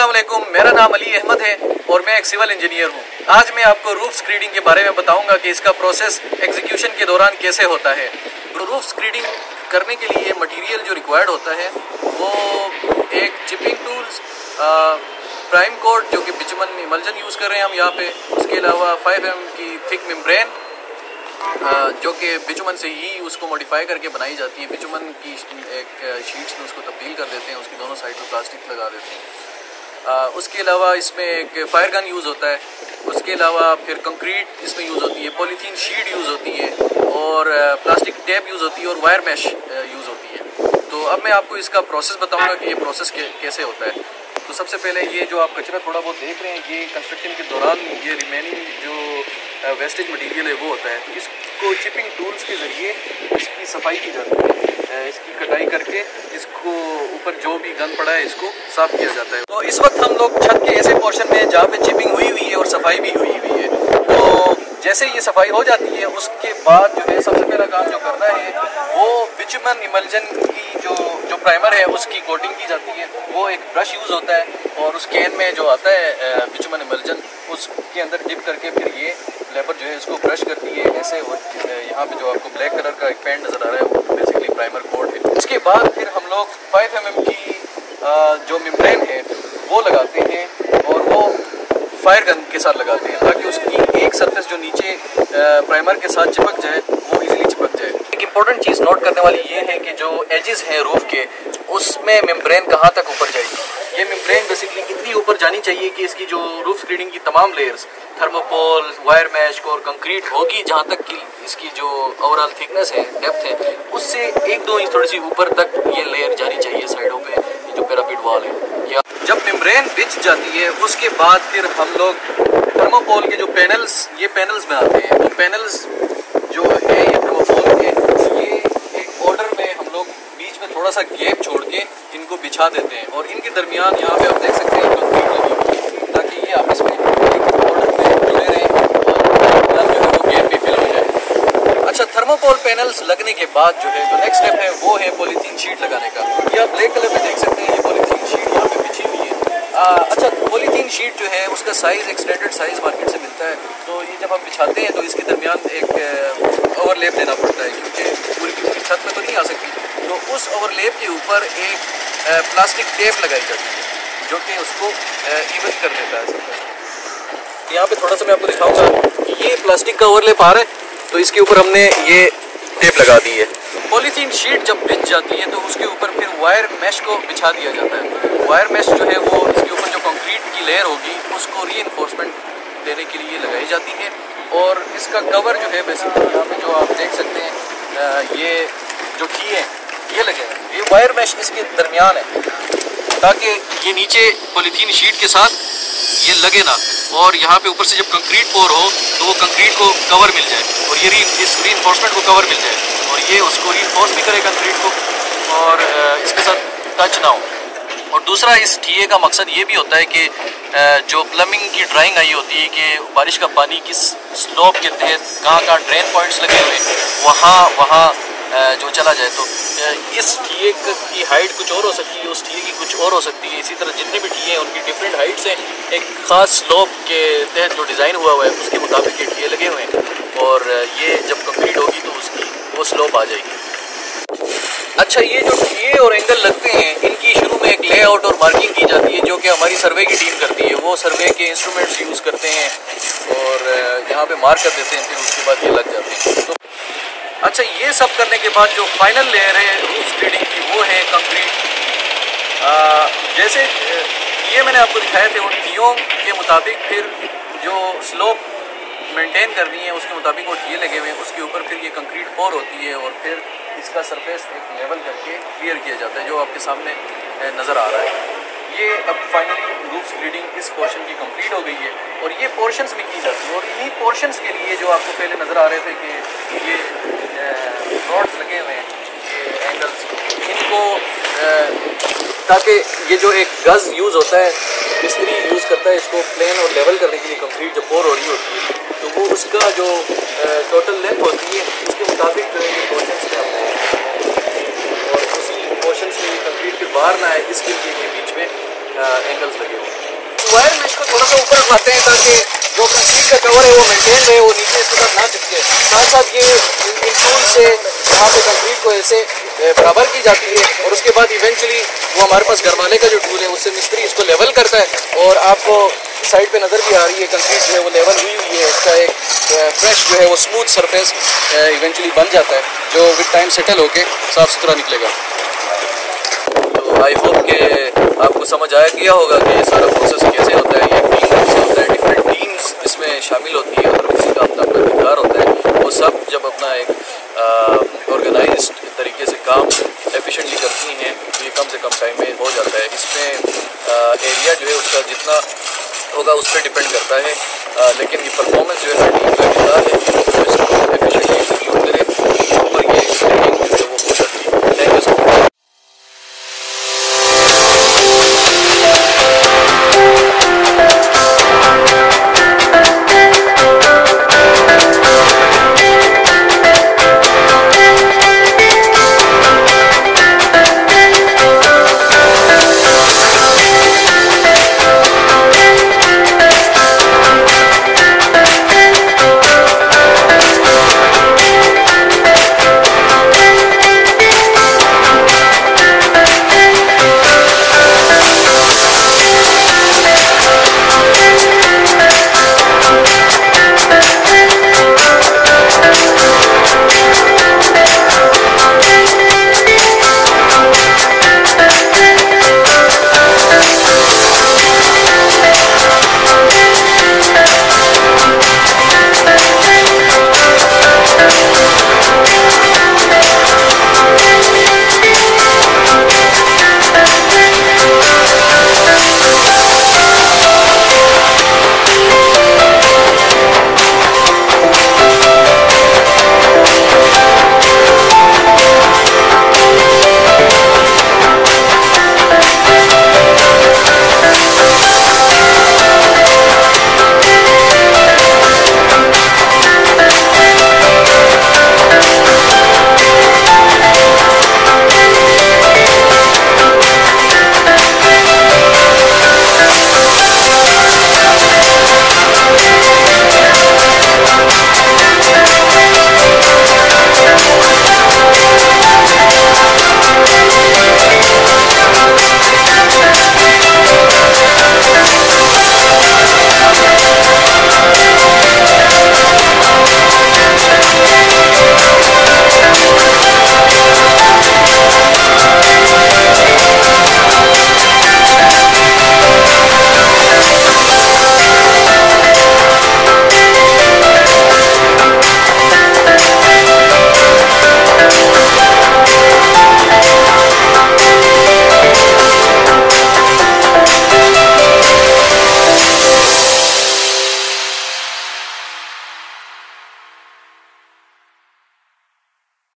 अस्सलाम वालेकुम, मेरा नाम अली अहमद है और मैं एक सिविल इंजीनियर हूँ। आज मैं आपको रूफ स्क्रीडिंग के बारे में बताऊंगा कि इसका प्रोसेस एग्जीक्यूशन के दौरान कैसे होता है। रूफ स्क्रीडिंग करने के लिए मटेरियल जो रिक्वायर्ड होता है वो एक चिपिंग टूल्स, प्राइम कोट जो कि बिचुमन इमल्जन यूज़ कर रहे हैं हम यहाँ पे, उसके अलावा 5 mm की थिक मेम्ब्रेन जो कि बिचुमन से ही उसको मॉडिफाई करके बनाई जाती है। बिचुमन की एक शीट्स में उसको तब्दील कर देते हैं, उसकी दोनों साइड पर प्लास्टिक लगा देते हैं। उसके अलावा इसमें एक फायर गन यूज़ होता है। उसके अलावा फिर कंक्रीट इसमें यूज़ होती है, पॉलीथीन शीट यूज़ होती है और प्लास्टिक टेप यूज़ होती है और वायर मैश यूज़ होती है। तो अब मैं आपको इसका प्रोसेस बताऊँगा कि ये प्रोसेस कैसे होता है। तो सबसे पहले ये जो आप कचरा थोड़ा बहुत देख रहे हैं, ये कंस्ट्रक्शन के दौरान ये रिमेनिंग जो वेस्टेज मटेरियल है वो होता है। तो इसको चिपिंग टूल्स के ज़रिए इसकी सफाई की जाती है, इसकी कटाई करके इसको ऊपर जो भी गंद पड़ा है इसको साफ़ किया जाता है। तो इस वक्त हम लोग छत के ऐसे पोर्शन में जहाँ पे चिपिंग हुई हुई है और सफाई भी हुई हुई है। तो जैसे ये सफाई हो जाती है उसके बाद जो है सबसे पहला काम जो करना है वो बिचुमन इमल्जन की जो प्राइमर है उसकी कोटिंग की जाती है। वो एक ब्रश यूज़ होता है और उस कैन में जो आता है बिचुमन इमल्जन उसके अंदर डिप करके फिर ये लेबर जो है इसको ब्रश करती है ऐसे। यहाँ पे जो आपको ब्लैक कलर का एक पेंट नज़र आ रहा है वो बेसिकली प्राइमर कोट है। उसके बाद फिर हम लोग 5 mm की जो मेम्ब्रेन है वो लगाते हैं और वो फायर गन के साथ लगाते हैं ताकि उसकी एक सरफेस जो नीचे प्राइमर के साथ चिपक जाए वो इजीली चिपक जाए। एक इम्पोर्टेंट चीज़ नोट करने वाली ये है कि जो एजेस हैं रूफ के उसमें मेम्ब्रेन कहाँ तक ऊपर जाएगी। ये मेम्ब्रेन बेसिकली इतनी ऊपर जानी चाहिए कि इसकी जो रूफ स्क्रीडिंग की तमाम लेयर्स, थर्मोपोल, वायर मैश और कंक्रीट होगी, जहाँ तक कि इसकी जो ओवरऑल थिकनेस है, डेप्थ है, उससे 1-2 इंच थोड़ी सी ऊपर तक ये लेयर जानी चाहिए साइडों पे, ये जो पैरापिट वॉल है। जब मेम्ब्रेन बिछ जाती है उसके बाद फिर हम लोग थर्मोपोल के जो पैनल्स, ये पैनल्स में आते हैं। वो पैनल्स जो है ये थर्मोपोल के, ये एक ऑर्डर में हम लोग बीच में थोड़ा सा गैप छोड़ के इनको बिछा देते हैं और इनके दरमियान यहाँ पे आप देख सकते हैं कंक्रीट लगी हुई है ताकि ये आपस में एक ऑर्डर में जुड़े रहें और जो है वो गैप भी फिल हो जाए। अच्छा, थर्मोपोल पैनल्स लगने के बाद जो है जो नेक्स्ट स्टेप है वो है पॉलीथीन शीट लगाने का। ये आप ब्लैक कलर में देख सकते हैं, ये पॉलीथीन शीट यहाँ पे बिछी हुई है। अच्छा, पॉलीथीन शीट जो है उसका साइज़ एक स्टैंडर्ड साइज़ मार्केट से मिलता है। तो ये जब आप बिछाते हैं तो इसके दरमियान एक ओवरलेप देना पड़ता है क्योंकि पूरी की पूरी छत में तो नहीं आ सकती। तो उस ओवरलेप के ऊपर एक प्लास्टिक टेप लगाई जाती है जो कि उसको इवन कर देता है सब। यहाँ पे थोड़ा सा मैं आपको दिखाऊंगा कि ये प्लास्टिक का ओवरलेप आ रहा है तो इसके ऊपर हमने ये टेप लगा दी है। पॉलीथीन शीट जब बिछ जाती है तो उसके ऊपर फिर वायर मैश को बिछा दिया जाता है। वायर मैश जो है वो इसके ऊपर जो कंक्रीट की लेयर होगी उसको रीइंफोर्समेंट देने के लिए लगाई जाती है और इसका कवर जो है बेसिकली यहाँ पे जो आप देख सकते हैं ये जो की है ये लगे हैं, ये वायर मैश इसके दरमियान है ताकि ये नीचे पॉलीथीन शीट के साथ ये लगे ना और यहाँ पे ऊपर से जब कंक्रीट पोर हो तो वो कंक्रीट को कवर मिल जाए और ये इस रीइंफोर्समेंट को कवर मिल जाए और ये उसको रीइंफोर्स भी करे कंक्रीट को और इसके साथ टच ना हो। और दूसरा इस टीए का मकसद ये भी होता है कि जो प्लम्बिंग की ड्राइंग आई होती है कि बारिश का पानी किस स्लोप के तहत कहाँ ड्रेन पॉइंट्स लगे हुए वहाँ जो चला जाए। तो इस टीए की हाइट कुछ और हो सकती है, उस टीए की कुछ और हो सकती है। इसी तरह जितने भी टीए हैं उनकी डिफरेंट हाइट्स हैं। एक ख़ास स्लोप के तहत जो डिज़ाइन हुआ है उसके मुताबिक ये टीए लगे हुए हैं और ये जब कंप्लीट होगी तो उसकी वो स्लोप आ जाएगी। अच्छा, ये जो टीए और एंगल लगते हैं इनकी शुरू में एक लेआउट और मार्किंग की जाती है जो कि हमारी सर्वे की टीम करती है। वो सर्वे के इंस्ट्रूमेंट्स यूज़ करते हैं और यहाँ पे मार्क कर देते हैं, फिर उसके बाद ये लग जाते हैं। तो अच्छा, ये सब करने के बाद जो फाइनल लेयर है रूफ स्क्रीडिंग की वो है कंक्रीट। जैसे ये मैंने आपको दिखाए थे उन टीओं के मुताबिक फिर जो स्लोप मेंटेन करनी है उसके मुताबिक वो टीए लगे हुए हैं, उसके ऊपर फिर ये कंक्रीट पोर होती है और फिर इसका सरफेस एक लेवल करके क्लियर किया जाता है जो आपके सामने नज़र आ रहा है। ये अब फाइनली रूफ स्क्रीडिंग इस पोर्शन की कंप्लीट हो गई है और ये पोर्शंस भी की जाती है और इन्हीं पोर्शंस के लिए जो आपको पहले नज़र आ रहे थे कि ये रॉड्स लगे हुए हैं, ये एंगल्स, इनको ताकि ये जो एक गज़ यूज़ होता है, मिस्त्री यूज़ करता है इसको प्लेन और लेवल करने के लिए कंक्रीट जब पोर हो रही होती है तो वो उसका जो टोटल लेंथ होती है उसके मुताबिक जो है ये पोर्शंस में आते हैं और उसी पोर्शंस में कंक्रीट के बाहर ना आए इसके लिए ये बीच में एंगल्स लगे हुए। वायर में इसको थोड़ा सा ऊपर उठाते हैं ताकि जो कंक्रीट का कवर है वो मेंटेन रहे, वो नीचे इसके साथ ना चिपके। साथ साथ ये इन टूल से यहाँ पे कंक्रीट को ऐसे बराबर की जाती है और उसके बाद इवेंचुअली वो हमारे पास घरवाले का जो टूल है उससे मिस्त्री इसको लेवल करता है। और आपको साइड पे नज़र भी आ रही है कंक्रीट जो है वो लेवल हुई है, इसका एक फ्रेश जो है वो स्मूथ सरफेस इवेंचुअली बन जाता है जो विद टाइम सेटल होके साफ़ सुथरा निकलेगा। तो आई होप कि आपको समझ आया गया होगा कि ये सारा प्रोसेस कैसे होता है, ये टीम कैसे होता है, डिफरेंट टीम्स इसमें शामिल होती है और किसी का अपना अपना किरदार होता है। वो सब जब अपना एक ऑर्गेनाइज्ड तरीके से काम एफिशिएंटली करती हैं तो ये कम से कम टाइम में हो जाता है। इसमें एरिया जो है उसका जितना होगा उस पर डिपेंड करता है, लेकिन ये परफॉर्मेंस जो है टीम का किरदार है जो इसको एफिशिएंटली